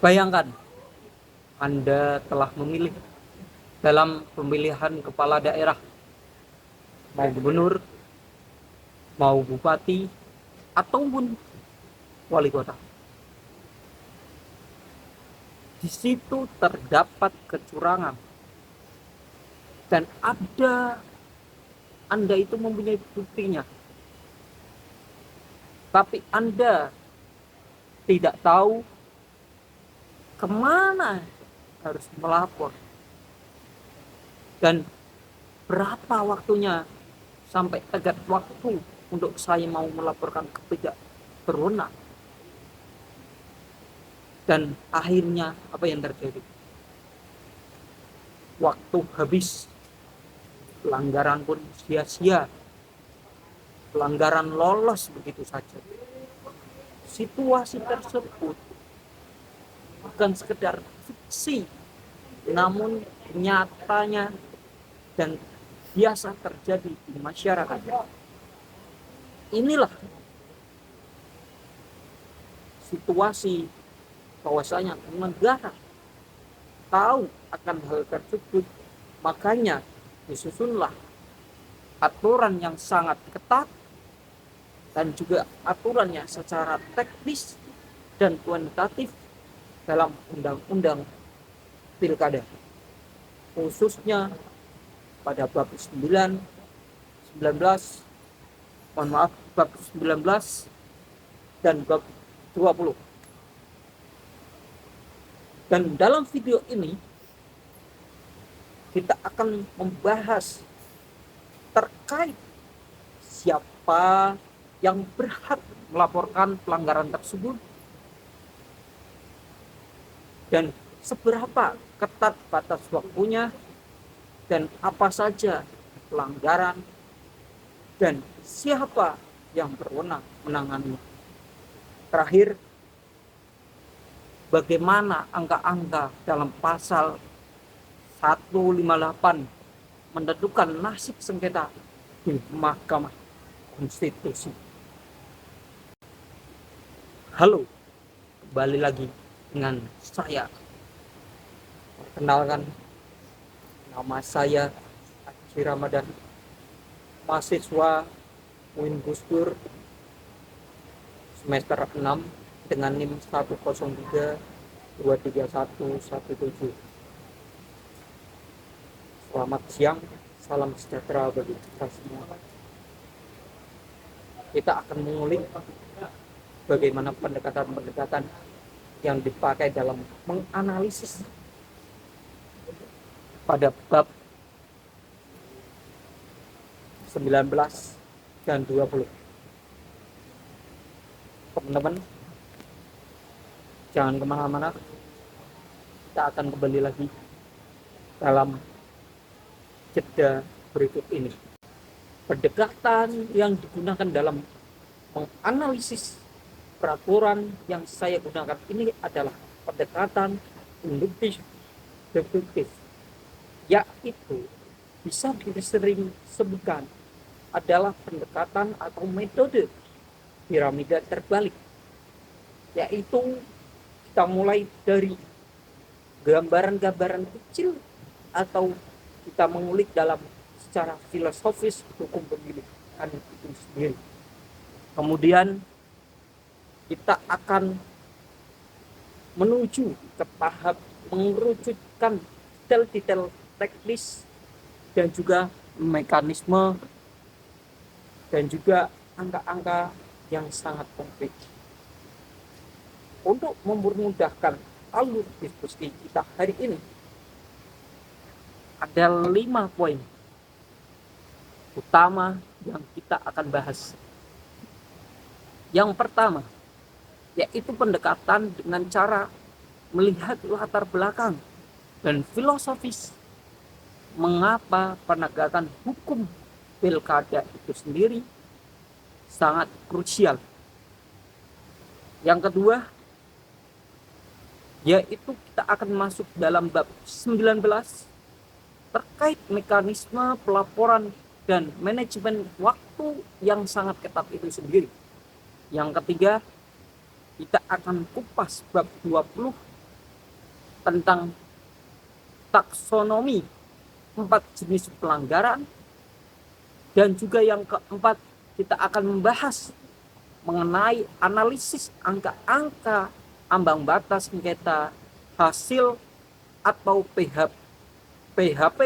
Bayangkan Anda telah memilih dalam pemilihan kepala daerah, mau gubernur, mau bupati, ataupun wali kota. Di situ terdapat kecurangan dan Anda itu mempunyai buktinya, tapi Anda tidak tahu kemana harus melapor dan berapa waktunya sampai tenggat waktu untuk saya mau melaporkan ke pihak berwenang. Dan akhirnya apa yang terjadi? Waktu habis, pelanggaran pun sia-sia, pelanggaran lolos begitu saja. Situasi tersebut bukan sekedar fiksi, namun nyatanya dan biasa terjadi di masyarakat. Inilah situasi bahwasanya negara tahu akan hal tersebut, makanya disusunlah aturan yang sangat ketat dan juga aturannya secara teknis dan kuantitatif dalam undang-undang pilkada, khususnya pada bab 9, 19, bab 19 dan bab 20. Dan dalam video ini kita akan membahas terkait siapa yang berhak melaporkan pelanggaran tersebut dan seberapa ketat batas waktunya dan apa saja pelanggaran dan siapa yang berwenang menangani. Terakhir, bagaimana angka-angka dalam pasal 158 menentukan nasib sengketa di Mahkamah Konstitusi. Halo, kembali lagi dengan saya. Perkenalkan, nama saya Haji Ramadan, mahasiswa UIN Gus Dur semester 6 dengan NIM 103231117. Selamat siang, salam sejahtera bagi kita semua. Kita akan mengulik bagaimana pendekatan-pendekatan yang dipakai dalam menganalisis pada bab 19 dan 20. Teman-teman, jangan kemana-mana, kita akan kembali lagi dalam jeda berikut ini. Pendekatan yang digunakan dalam menganalisis peraturan yang saya gunakan ini adalah pendekatan induktif deduktif, yaitu bisa disering sebutkan adalah pendekatan atau metode piramida terbalik, yaitu kita mulai dari gambaran-gambaran kecil atau kita mengulik dalam secara filosofis hukum pemilihan itu sendiri. Kemudian kita akan menuju ke tahap mengerucutkan detail-detail teknis dan juga mekanisme dan juga angka-angka yang sangat konkret. Untuk mempermudahkan alur diskusi kita hari ini, ada 5 poin utama yang kita akan bahas. Yang pertama, yaitu pendekatan dengan cara melihat latar belakang dan filosofis mengapa penegakan hukum pilkada itu sendiri sangat krusial. Yang kedua, yaitu kita akan masuk dalam bab 19 terkait mekanisme pelaporan dan manajemen waktu yang sangat ketat itu sendiri. Yang ketiga, kita akan kupas bab 20 tentang taksonomi 4 jenis pelanggaran, dan juga yang keempat kita akan membahas mengenai analisis angka-angka ambang batas sengketa hasil atau PHP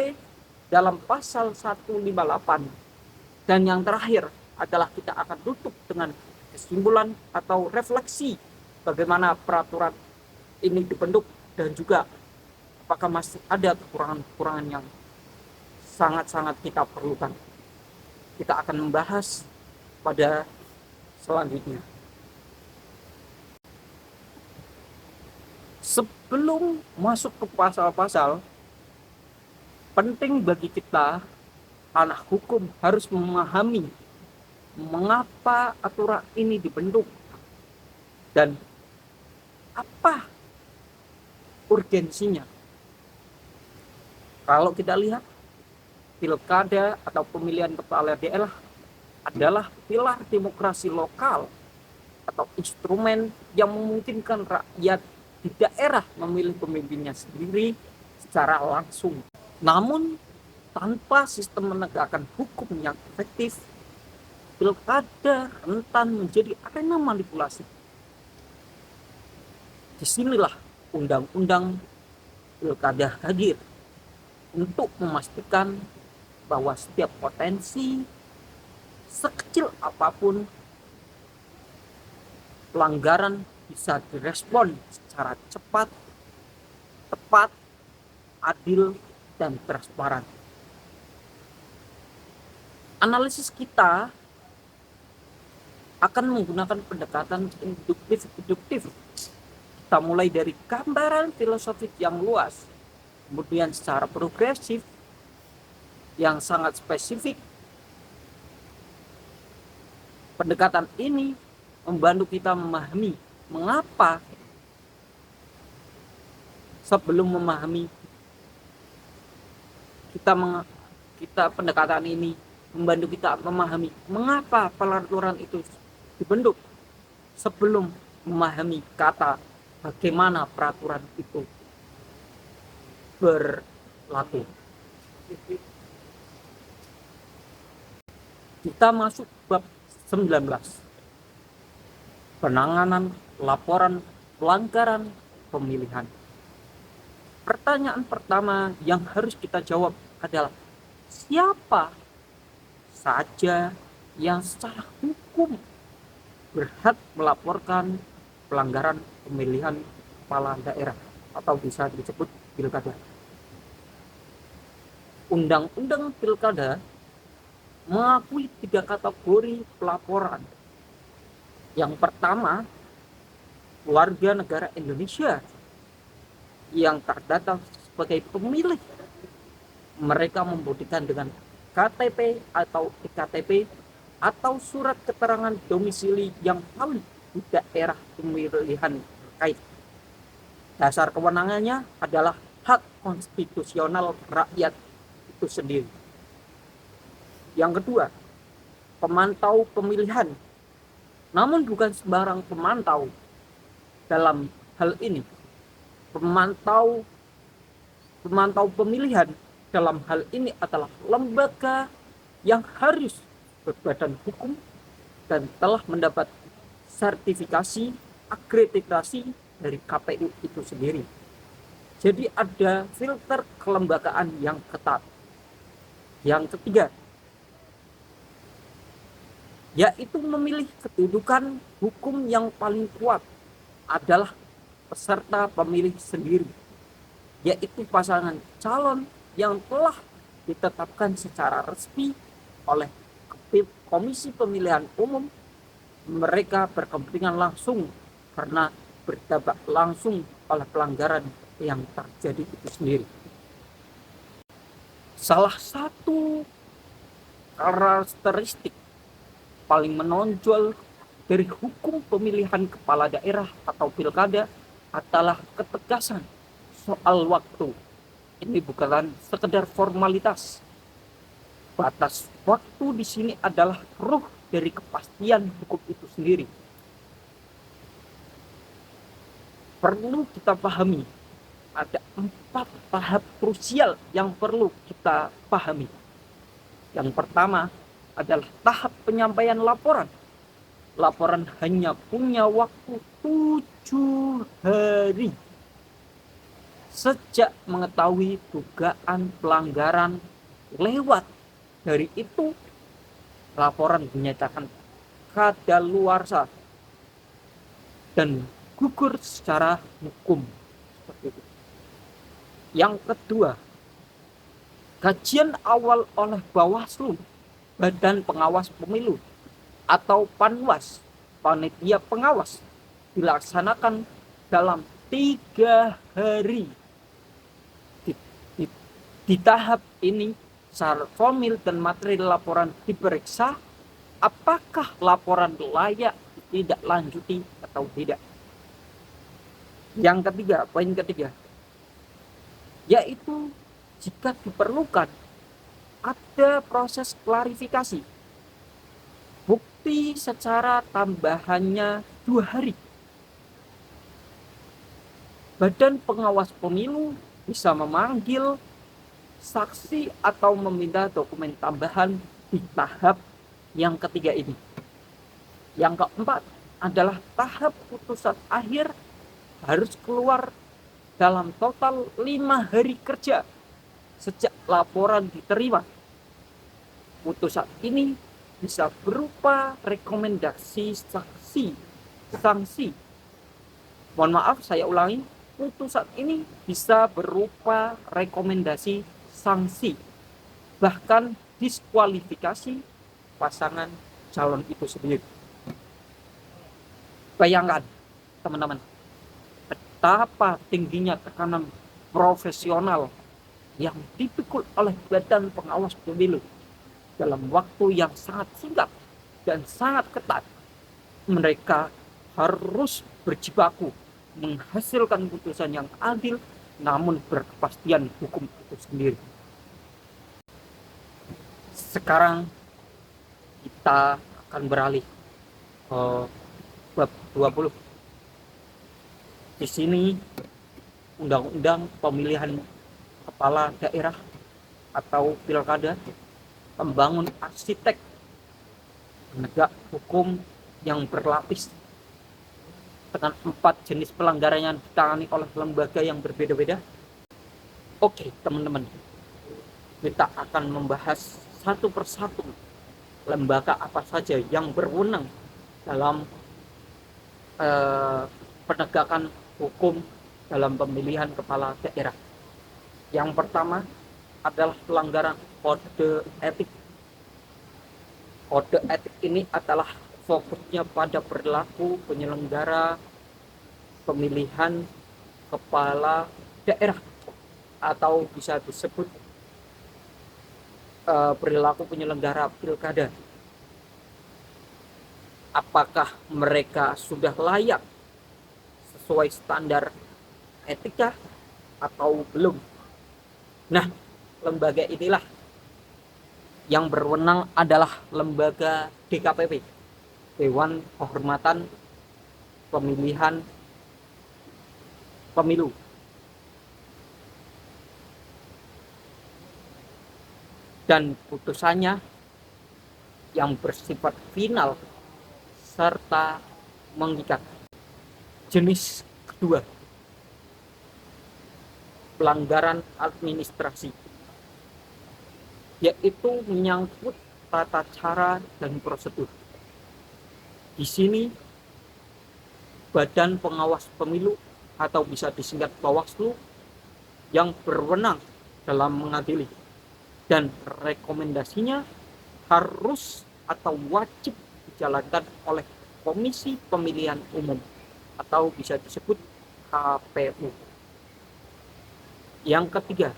dalam pasal 158. Dan yang terakhir adalah kita akan tutup dengan kesimpulan atau refleksi bagaimana peraturan ini dibentuk dan juga apakah masih ada kekurangan-kekurangan yang sangat-sangat kita perlukan. Kita akan membahas pada selanjutnya. Sebelum masuk ke pasal-pasal, penting bagi kita anak hukum harus memahami mengapa aturan ini dibentuk dan apa urgensinya. Kalau kita lihat, pilkada atau pemilihan kepala daerah adalah pilar demokrasi lokal atau instrumen yang memungkinkan rakyat di daerah memilih pemimpinnya sendiri secara langsung. Namun tanpa sistem menegakkan hukum yang efektif, pilkada rentan menjadi arena manipulasi. Disinilah undang-undang pilkada hadir untuk memastikan bahwa setiap potensi sekecil apapun pelanggaran bisa direspon secara cepat, tepat, adil, dan transparan. Analisis kita akan menggunakan pendekatan induktif-deduktif. Kita mulai dari gambaran filosofis yang luas, kemudian secara progresif yang sangat spesifik. Pendekatan ini membantu kita memahami mengapa sebelum memahami kita pendekatan ini membantu kita memahami mengapa peraturan itu dibentuk sebelum memahami kata bagaimana peraturan itu berlaku. Kita masuk bab 19. Penanganan laporan pelanggaran pemilihan. Pertanyaan pertama yang harus kita jawab adalah siapa saja yang secara hukum berhak melaporkan pelanggaran pemilihan kepala daerah atau bisa disebut pilkada. Undang-undang pilkada mengakui 3 kategori pelaporan. Yang pertama, warga negara Indonesia yang terdata sebagai pemilih. Mereka membuktikan dengan KTP atau iktp atau surat keterangan domisili yang valid di daerah pemilihan terkait. Dasar kewenangannya adalah hak konstitusional rakyat itu sendiri. Yang kedua, pemantau pemilihan. Namun bukan sembarang pemantau. Dalam hal ini, pemantau pemilihan dalam hal ini adalah lembaga yang harus berbadan hukum dan telah mendapat sertifikasi akreditasi dari KPU itu sendiri. Jadi ada filter kelembagaan yang ketat. Yang ketiga, yaitu memilih kedudukan hukum yang paling kuat adalah peserta pemilih sendiri, yaitu pasangan calon yang telah ditetapkan secara resmi oleh Komisi Pemilihan Umum. Mereka berkepentingan langsung karena berdampak langsung oleh pelanggaran yang terjadi itu sendiri. Salah satu karakteristik paling menonjol dari hukum pemilihan kepala daerah atau pilkada adalah ketegasan soal waktu. Ini bukan sekedar formalitas. Batas waktu di sini adalah ruh dari kepastian hukum itu sendiri. Perlu kita pahami ada 4 tahap krusial yang perlu kita pahami. Yang pertama adalah tahap penyampaian laporan. Laporan hanya punya waktu 7 hari sejak mengetahui dugaan pelanggaran lewat. Dari itu, laporan dinyatakan kadaluarsa dan gugur secara hukum. Seperti itu. Yang kedua, kajian awal oleh Bawaslu, Badan Pengawas Pemilu, atau Panwas, panitia pengawas, dilaksanakan dalam 3 hari. Di tahap ini, secara formil dan materi laporan diperiksa apakah laporan layak tidak lanjuti atau tidak. Yang ketiga, poin ketiga, yaitu jika diperlukan ada proses klarifikasi. Bukti secara tambahannya 2 hari. Badan Pengawas Pemilu bisa memanggil saksi atau meminta dokumen tambahan di tahap yang ketiga ini. Yang keempat adalah tahap putusan akhir harus keluar dalam total 5 hari kerja sejak laporan diterima. Putusan ini bisa berupa rekomendasi sanksi. Mohon maaf, saya ulangi. Putusan ini bisa berupa rekomendasi sanksi, bahkan diskualifikasi pasangan calon itu sendiri. Bayangkan, teman-teman, betapa tingginya tekanan profesional yang dipikul oleh Badan Pengawas Pemilu dalam waktu yang sangat singkat dan sangat ketat. Mereka harus berjibaku menghasilkan putusan yang adil namun berkepastian hukum itu sendiri. Sekarang kita akan beralih ke bab 20. Di sini undang-undang pemilihan kepala daerah atau pilkada membangun arsitek penegak hukum yang berlapis dengan 4 jenis pelanggaran yang ditangani oleh lembaga yang berbeda-beda. Oke, teman-teman, kita akan membahas satu persatu lembaga apa saja yang berwenang dalam penegakan hukum dalam pemilihan kepala daerah. Yang pertama adalah pelanggaran kode etik. Kode etik ini adalah fokusnya pada perilaku penyelenggara pemilihan kepala daerah atau bisa disebut perilaku penyelenggara pilkada. Apakah mereka sudah layak sesuai standar etika atau belum? Nah, lembaga inilah yang berwenang adalah lembaga DKPP, Dewan Kehormatan Pemilihan Pemilu. Dan putusannya yang bersifat final serta mengikat. Jenis kedua, pelanggaran administrasi, yaitu menyangkut tata cara dan prosedur. Di sini Badan Pengawas Pemilu atau bisa disingkat Bawaslu yang berwenang dalam mengadili, dan rekomendasinya harus atau wajib dijalankan oleh Komisi Pemilihan Umum atau bisa disebut KPU. Yang ketiga,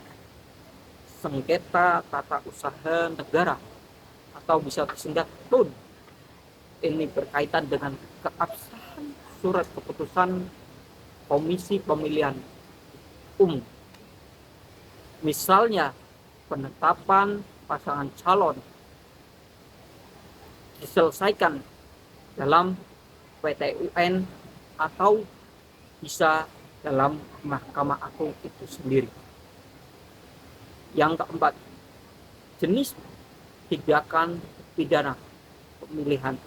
sengketa tata usaha negara atau bisa disingkat TUN. Ini berkaitan dengan keabsahan surat keputusan Komisi Pemilihan Umum. Misalnya, penetapan pasangan calon diselesaikan dalam PT UN atau bisa dalam Mahkamah Agung itu sendiri. Yang keempat, jenis tindakan pidana pemilihan.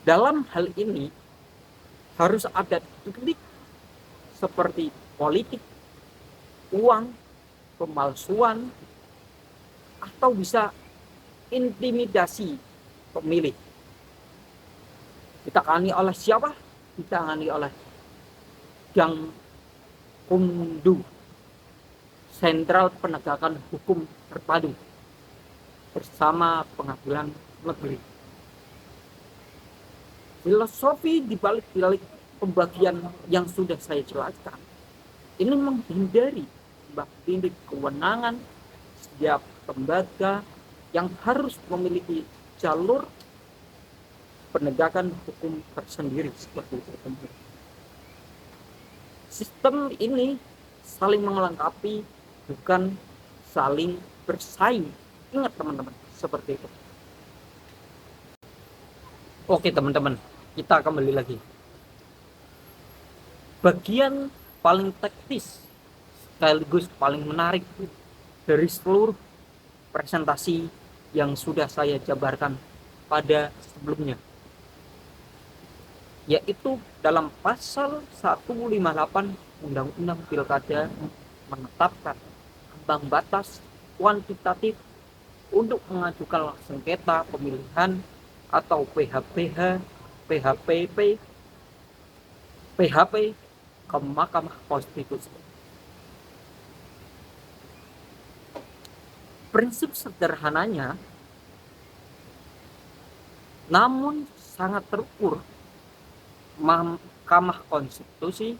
Dalam hal ini harus ada delik seperti politik, uang, pemalsuan, atau bisa intimidasi pemilih. Ditangani oleh siapa? Ditangani oleh Gakumdu, Sentral Penegakan Hukum Terpadu, bersama Pengadilan Negeri. Filosofi dibalik pembagian yang sudah saya jelaskan ini menghindari tindak kewenangan setiap lembaga yang harus memiliki jalur penegakan hukum tersendiri seperti itu. Sistem ini saling melengkapi, bukan saling bersaing. Ingat teman-teman, seperti itu. Oke teman-teman, kita kembali lagi. Bagian paling teknis sekaligus paling menarik dari seluruh presentasi yang sudah saya jabarkan pada sebelumnya, yaitu dalam pasal 158 Undang-Undang Pilkada menetapkan ambang batas kuantitatif untuk mengajukan sengketa pemilihan atau PHPH, PHPP, PHP ke Mahkamah Konstitusi. Prinsip sederhananya, namun sangat terukur, Mahkamah Konstitusi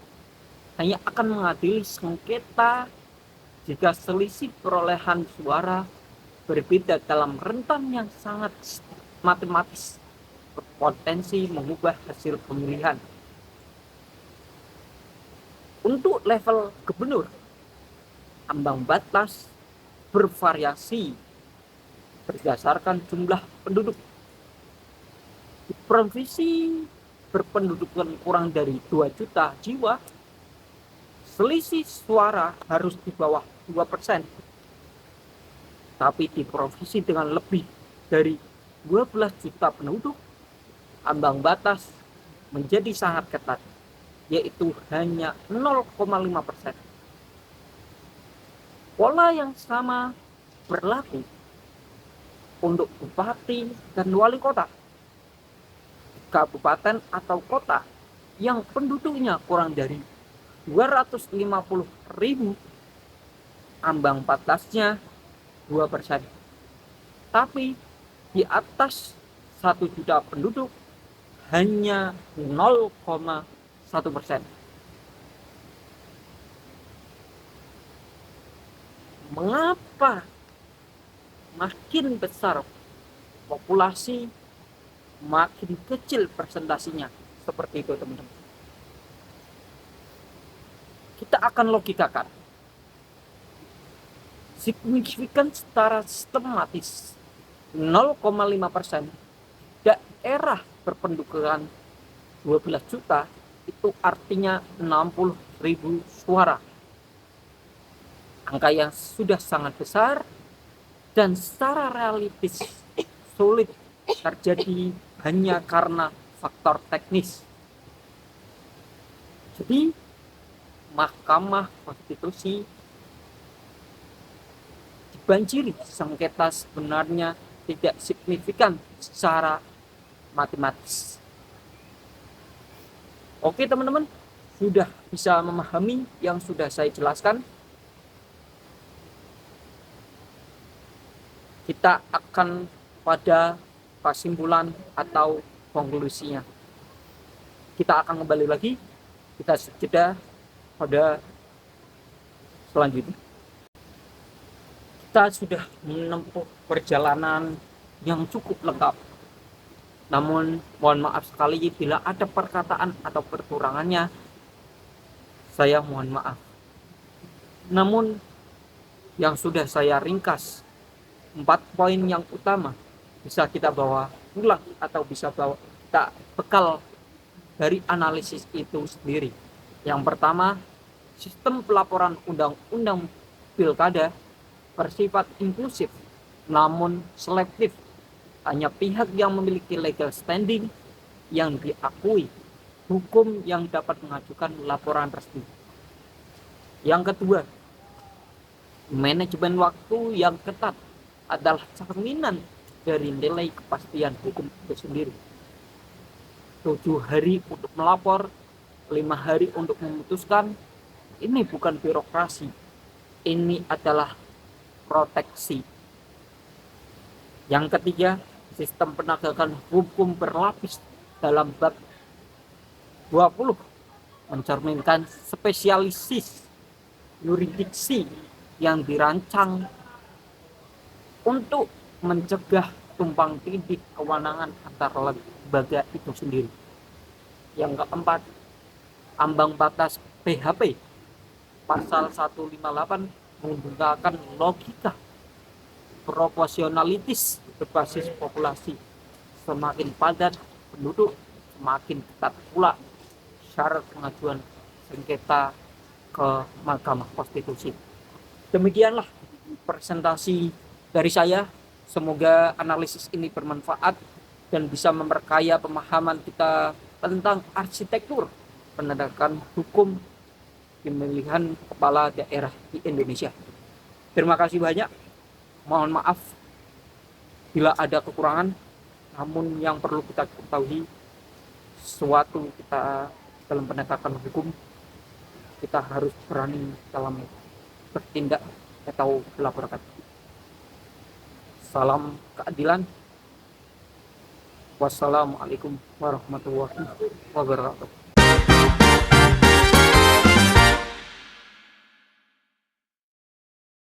hanya akan mengadili sengketa jika selisih perolehan suara berbeda dalam rentan yang sangat matematis, berpotensi mengubah hasil pemilihan. Untuk level gubernur, ambang batas bervariasi berdasarkan jumlah penduduk. Di provinsi berpendudukan kurang dari 2 juta jiwa, selisih suara harus di bawah 2%. Tapi di provinsi dengan lebih dari 12 juta penduduk, ambang batas menjadi sangat ketat, yaitu hanya 0,5%. Pola yang sama berlaku untuk bupati dan wali kota. Kabupaten atau kota yang penduduknya kurang dari 250.000, ambang batasnya 2%. Tapi di atas 1 juta penduduk hanya 0,1%. Mengapa makin besar populasi makin kecil presentasinya? Seperti itu teman-teman. Kita akan logikakan. Signifikan secara sistematis 0,5%, daerah berpendudukan 12 juta itu artinya 60.000 suara. Angka yang sudah sangat besar dan secara realistis sulit terjadi hanya karena faktor teknis. Jadi Mahkamah Konstitusi dibanjiri sengketa sebenarnya tidak signifikan secara matematis. Oke teman-teman, sudah bisa memahami yang sudah saya jelaskan? Kita akan pada kesimpulan atau konklusinya. Kita akan kembali lagi, kita jeda pada selanjutnya. Kita sudah menempuh perjalanan yang cukup lengkap. Namun mohon maaf sekali bila ada perkataan atau kekurangannya, saya mohon maaf. Namun yang sudah saya ringkas, 4 poin yang utama bisa kita bawa pulang atau bisa bawa kita bekal dari analisis itu sendiri. Yang pertama, sistem pelaporan undang-undang pilkada bersifat inklusif namun selektif. Hanya pihak yang memiliki legal standing yang diakui hukum yang dapat mengajukan laporan resmi. Yang kedua, manajemen waktu yang ketat adalah cerminan dari nilai kepastian hukum itu sendiri. 7 hari untuk melapor, 5 hari untuk memutuskan. Ini bukan birokrasi, ini adalah proteksi. Yang ketiga, sistem penegakan hukum berlapis dalam bab 20 mencerminkan spesialisis yurisdiksi yang dirancang untuk mencegah tumpang tindih kewenangan antar lembaga itu sendiri. Yang keempat, ambang batas PHP pasal 158 menggunakan logika proporsionalitas berbasis populasi. Semakin padat penduduk, semakin ketat pula syarat pengajuan sengketa ke Mahkamah Konstitusi. Demikianlah presentasi dari saya. Semoga analisis ini bermanfaat dan bisa memperkaya pemahaman kita tentang arsitektur penegakan hukum pemilihan kepala daerah di Indonesia. Terima kasih banyak. Mohon maaf bila ada kekurangan, namun yang perlu kita ketahui, suatu kita dalam penegakan hukum, kita harus berani dalam bertindak atau melaporkan. Salam keadilan. Wassalamualaikum warahmatullahi wabarakatuh.